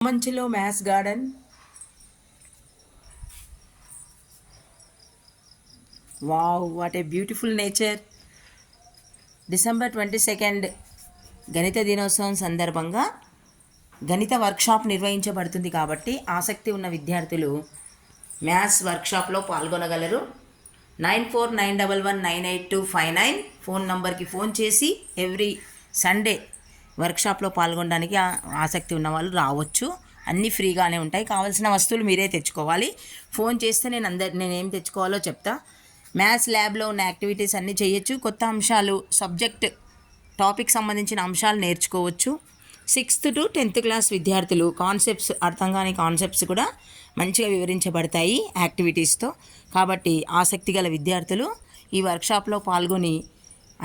మంచిలో maths garden. Wow, what a beautiful nature. December 22 గణిత దినోత్సవం సందర్భంగా గణిత వర్క్షాప్ నిర్వహించబడుతుంది కాబట్టి ఆసక్తి ఉన్న విద్యార్థులు మ్యాథ్స్ వర్క్షాప్లో పాల్గొనగలరు. 9491198259 ఫోన్ నంబర్కి ఫోన్ చేసి ఎవ్రీ సండే వర్క్షాప్లో పాల్గొనడానికి ఆసక్తి ఉన్న వాళ్ళు రావచ్చు. అన్నీ ఫ్రీగానే ఉంటాయి. కావాల్సిన వస్తువులు మీరే తెచ్చుకోవాలి. ఫోన్ చేస్తే నేను ఏం తెచ్చుకోవాలో చెప్తా. మ్యాథ్స్ ల్యాబ్లో ఉన్న యాక్టివిటీస్ అన్నీ చేయొచ్చు. కొత్త అంశాలు, సబ్జెక్ట్ టాపిక్ సంబంధించిన అంశాలు నేర్చుకోవచ్చు. 6th to 10th క్లాస్ విద్యార్థులు కాన్సెప్ట్స్, అర్థం కాని కాన్సెప్ట్స్ కూడా మంచిగా వివరించబడతాయి యాక్టివిటీస్తో. కాబట్టి ఆసక్తి గల విద్యార్థులు ఈ వర్క్షాప్లో పాల్గొని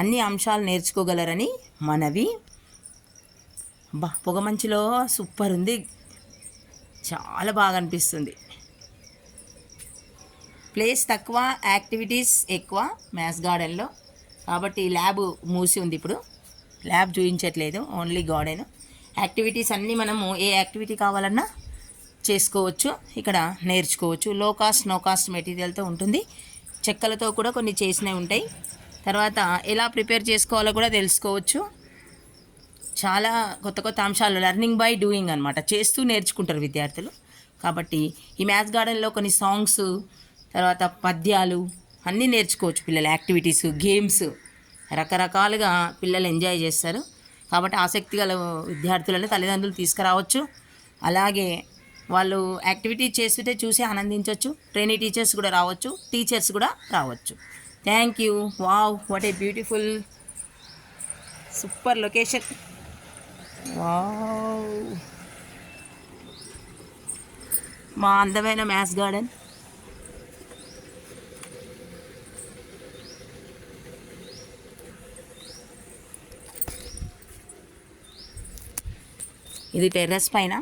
అన్ని అంశాలు నేర్చుకోగలరని మనవి. పొగమంచులో సూపర్ ఉంది, చాలా బాగా అనిపిస్తుంది. ప్లేస్ తక్కువ, యాక్టివిటీస్ ఎక్కువ మ్యాథ్స్ గార్డెన్లో. కాబట్టి ల్యాబ్ మూసి ఉంది, ఇప్పుడు ల్యాబ్ చూపించట్లేదు, ఓన్లీ గార్డెన్. యాక్టివిటీస్ అన్నీ మనము ఏ యాక్టివిటీ కావాలన్నా చేసుకోవచ్చు, ఇక్కడ నేర్చుకోవచ్చు. లో కాస్ట్, నో కాస్ట్ మెటీరియల్తో ఉంటుంది. చెక్కలతో కూడా కొన్ని చేసినవి ఉంటాయి. తర్వాత ఎలా ప్రిపేర్ చేసుకోవాలో కూడా తెలుసుకోవచ్చు. చాలా కొత్త కొత్త అంశాలు, లెర్నింగ్ బై డూయింగ్ అనమాట, చేస్తూ నేర్చుకుంటారు విద్యార్థులు. కాబట్టి ఈ మ్యాథ్స్ గార్డెన్లో కొన్ని సాంగ్స్, తర్వాత పద్యాలు అన్నీ నేర్చుకోవచ్చు పిల్లలు. యాక్టివిటీస్, గేమ్స్ రకరకాలుగా పిల్లలు ఎంజాయ్ చేస్తారు. కాబట్టి ఆసక్తి గల విద్యార్థులను తల్లిదండ్రులు తీసుకురావచ్చు. అలాగే వాళ్ళు యాక్టివిటీ చేస్తుంటే చూసి ఆనందించవచ్చు. ట్రైనీ టీచర్స్ కూడా రావచ్చు, టీచర్స్ కూడా రావచ్చు. Thank you. Wow, what a beautiful, super location. Wow, మా అందమైన మ్యాథ్స్ గార్డెన్. ఇది టెర్రస్ పైన.